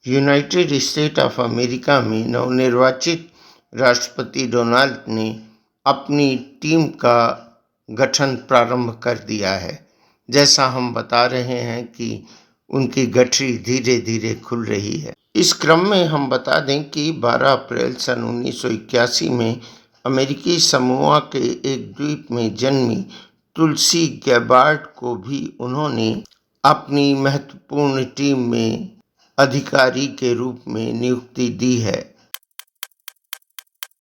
United state of America में नवनिर्वाचित राष्ट्रपति डोनाल्ड ने अपनी टीम का गठन प्रारंभ कर दिया है। जैसा हम बता रहे हैं कि उनकी गठरी धीरे धीरे खुल रही है। इस क्रम में हम बता दें कि 12 अप्रैल सन 1981 में अमेरिकी समोआ के एक द्वीप में जन्मी तुलसी गैबार्ड को भी उन्होंने अपनी महत्वपूर्ण टीम में अधिकारी के रूप में नियुक्ति दी है।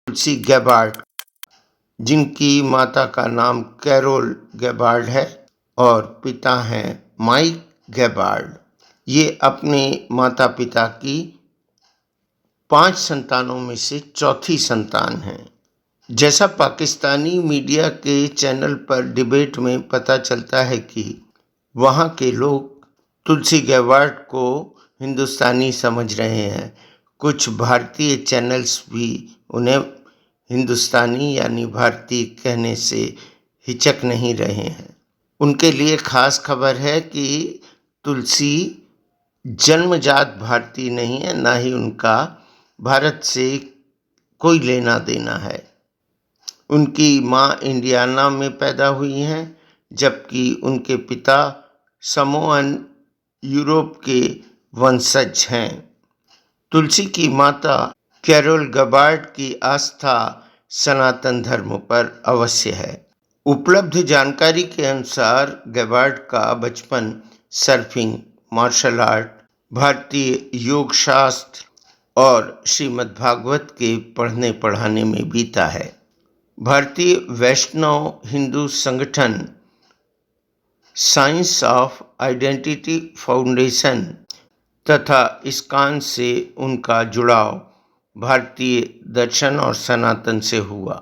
तुलसी गैबार्ड, जिनकी माता का नाम कैरोल गैबार्ड है और पिता हैं माइक गैबार्ड, ये अपने माता पिता की 5 संतानों में से चौथी संतान हैं। जैसा पाकिस्तानी मीडिया के चैनल पर डिबेट में पता चलता है कि वहाँ के लोग तुलसी गैबार्ड को हिंदुस्तानी समझ रहे हैं। कुछ भारतीय चैनल्स भी उन्हें हिंदुस्तानी यानी भारतीय कहने से हिचक नहीं रहे हैं। उनके लिए खास खबर है कि तुलसी जन्मजात भारतीय नहीं है, ना ही उनका भारत से कोई लेना देना है। उनकी माँ इंडियाना में पैदा हुई हैं, जबकि उनके पिता समोअन यूरोप के वंशज हैं। तुलसी की माता कैरोल गैबार्ड की आस्था सनातन धर्म पर अवश्य है। उपलब्ध जानकारी के अनुसार गैबार्ड का बचपन सर्फिंग, मार्शल आर्ट, भारतीय योग शास्त्र और श्रीमद् भागवत के पढ़ने पढ़ाने में बीता है। भारतीय वैष्णव हिंदू संगठन साइंस ऑफ आइडेंटिटी फाउंडेशन तथा इस्कॉन से उनका जुड़ाव भारतीय दर्शन और सनातन से हुआ।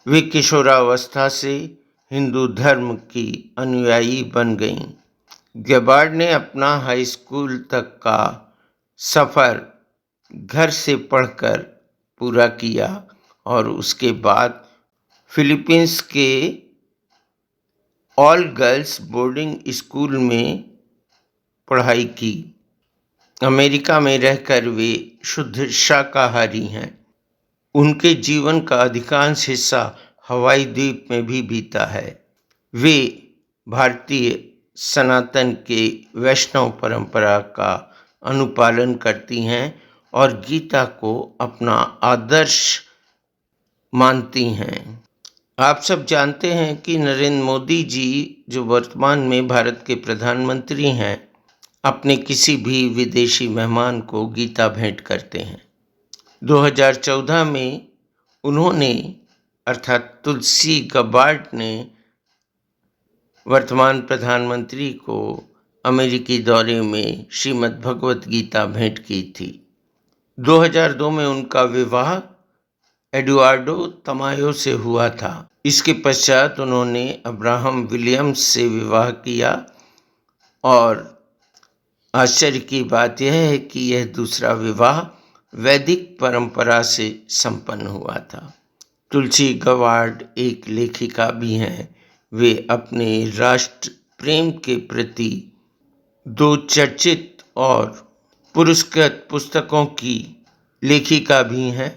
वे किशोरावस्था से हिंदू धर्म की अनुयायी बन गईं। गैबार्ड ने अपना हाई स्कूल तक का सफ़र घर से पढ़कर पूरा किया और उसके बाद फिलीपींस के ऑल गर्ल्स बोर्डिंग स्कूल में पढ़ाई की। अमेरिका में रहकर वे शुद्ध शाकाहारी हैं। उनके जीवन का अधिकांश हिस्सा हवाई द्वीप में भी बीता है। वे भारतीय सनातन के वैष्णव परंपरा का अनुपालन करती हैं और गीता को अपना आदर्श मानती हैं। आप सब जानते हैं कि नरेंद्र मोदी जी, जो वर्तमान में भारत के प्रधानमंत्री हैं, अपने किसी भी विदेशी मेहमान को गीता भेंट करते हैं। 2014 में उन्होंने अर्थात तुलसी गैबार्ड ने वर्तमान प्रधानमंत्री को अमेरिकी दौरे में श्रीमद् भगवत गीता भेंट की थी। 2002 में उनका विवाह एडुआर्डो तमायो से हुआ था। इसके पश्चात उन्होंने अब्राहम विलियम्स से विवाह किया और आश्चर्य की बात यह है कि यह दूसरा विवाह वैदिक परंपरा से संपन्न हुआ था। तुलसी गैबार्ड एक लेखिका भी हैं। वे अपने राष्ट्र प्रेम के प्रति 2 चर्चित और पुरस्कृत पुस्तकों की लेखिका भी हैं।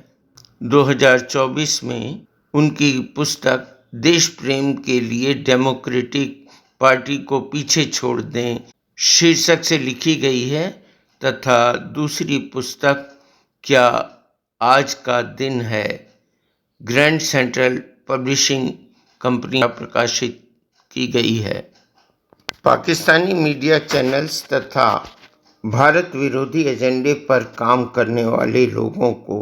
2024 में उनकी पुस्तक देश प्रेम के लिए डेमोक्रेटिक पार्टी को पीछे छोड़ दें शीर्षक से लिखी गई है तथा दूसरी पुस्तक क्या आज का दिन है ग्रैंड सेंट्रल पब्लिशिंग कंपनी द्वारा प्रकाशित की गई है। पाकिस्तानी मीडिया चैनल्स तथा भारत विरोधी एजेंडे पर काम करने वाले लोगों को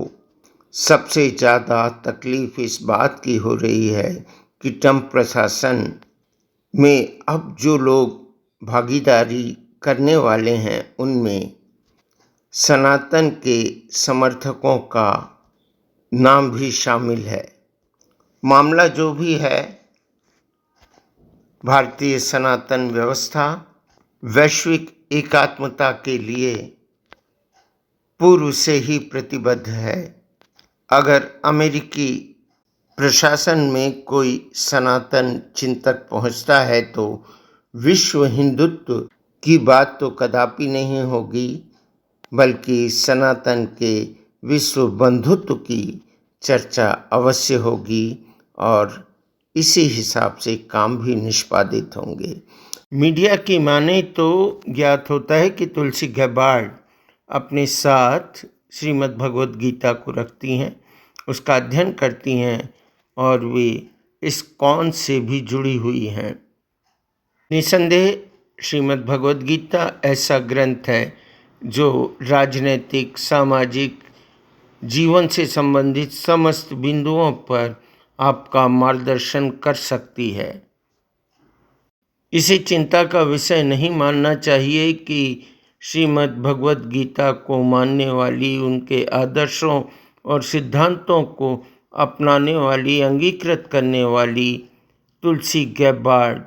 सबसे ज़्यादा तकलीफ इस बात की हो रही है कि ट्रंप प्रशासन में अब जो लोग भागीदारी करने वाले हैं उनमें सनातन के समर्थकों का नाम भी शामिल है। मामला जो भी है, भारतीय सनातन व्यवस्था वैश्विक एकात्मता के लिए पूर्व से ही प्रतिबद्ध है। अगर अमेरिकी प्रशासन में कोई सनातन चिंतक पहुंचता है तो विश्व हिंदुत्व की बात तो कदापि नहीं होगी, बल्कि सनातन के विश्व बंधुत्व की चर्चा अवश्य होगी और इसी हिसाब से काम भी निष्पादित होंगे। मीडिया की माने तो ज्ञात होता है कि तुलसी गैबार्ड अपने साथ श्रीमद् भगवद गीता को रखती हैं, उसका अध्ययन करती हैं और वे इस्कॉन से भी जुड़ी हुई हैं। निसंदेह श्रीमद् भगवद गीता ऐसा ग्रंथ है जो राजनैतिक, सामाजिक, जीवन से संबंधित समस्त बिंदुओं पर आपका मार्गदर्शन कर सकती है। इसे चिंता का विषय नहीं मानना चाहिए कि श्रीमद् भगवद गीता को मानने वाली, उनके आदर्शों और सिद्धांतों को अपनाने वाली, अंगीकृत करने वाली तुलसी गैबार्ड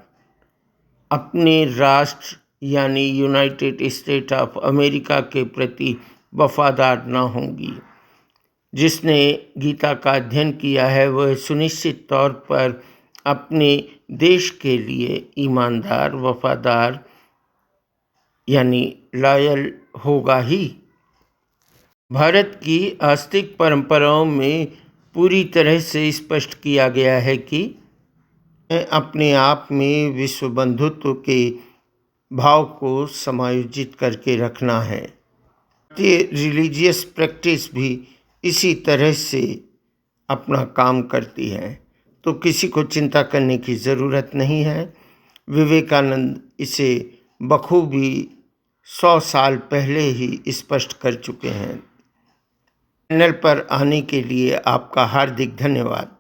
अपने राष्ट्र यानी यूनाइटेड स्टेट ऑफ अमेरिका के प्रति वफादार न होंगी। जिसने गीता का अध्ययन किया है वह सुनिश्चित तौर पर अपने देश के लिए ईमानदार, वफादार यानी लॉयल होगा ही। भारत की आस्तिक परंपराओं में पूरी तरह से स्पष्ट किया गया है कि अपने आप में विश्व बंधुत्व के भाव को समायोजित करके रखना है। रिलीजियस प्रैक्टिस भी इसी तरह से अपना काम करती है, तो किसी को चिंता करने की ज़रूरत नहीं है। विवेकानंद इसे बखूबी 100 साल पहले ही स्पष्ट कर चुके हैं। चैनल पर आने के लिए आपका हार्दिक धन्यवाद।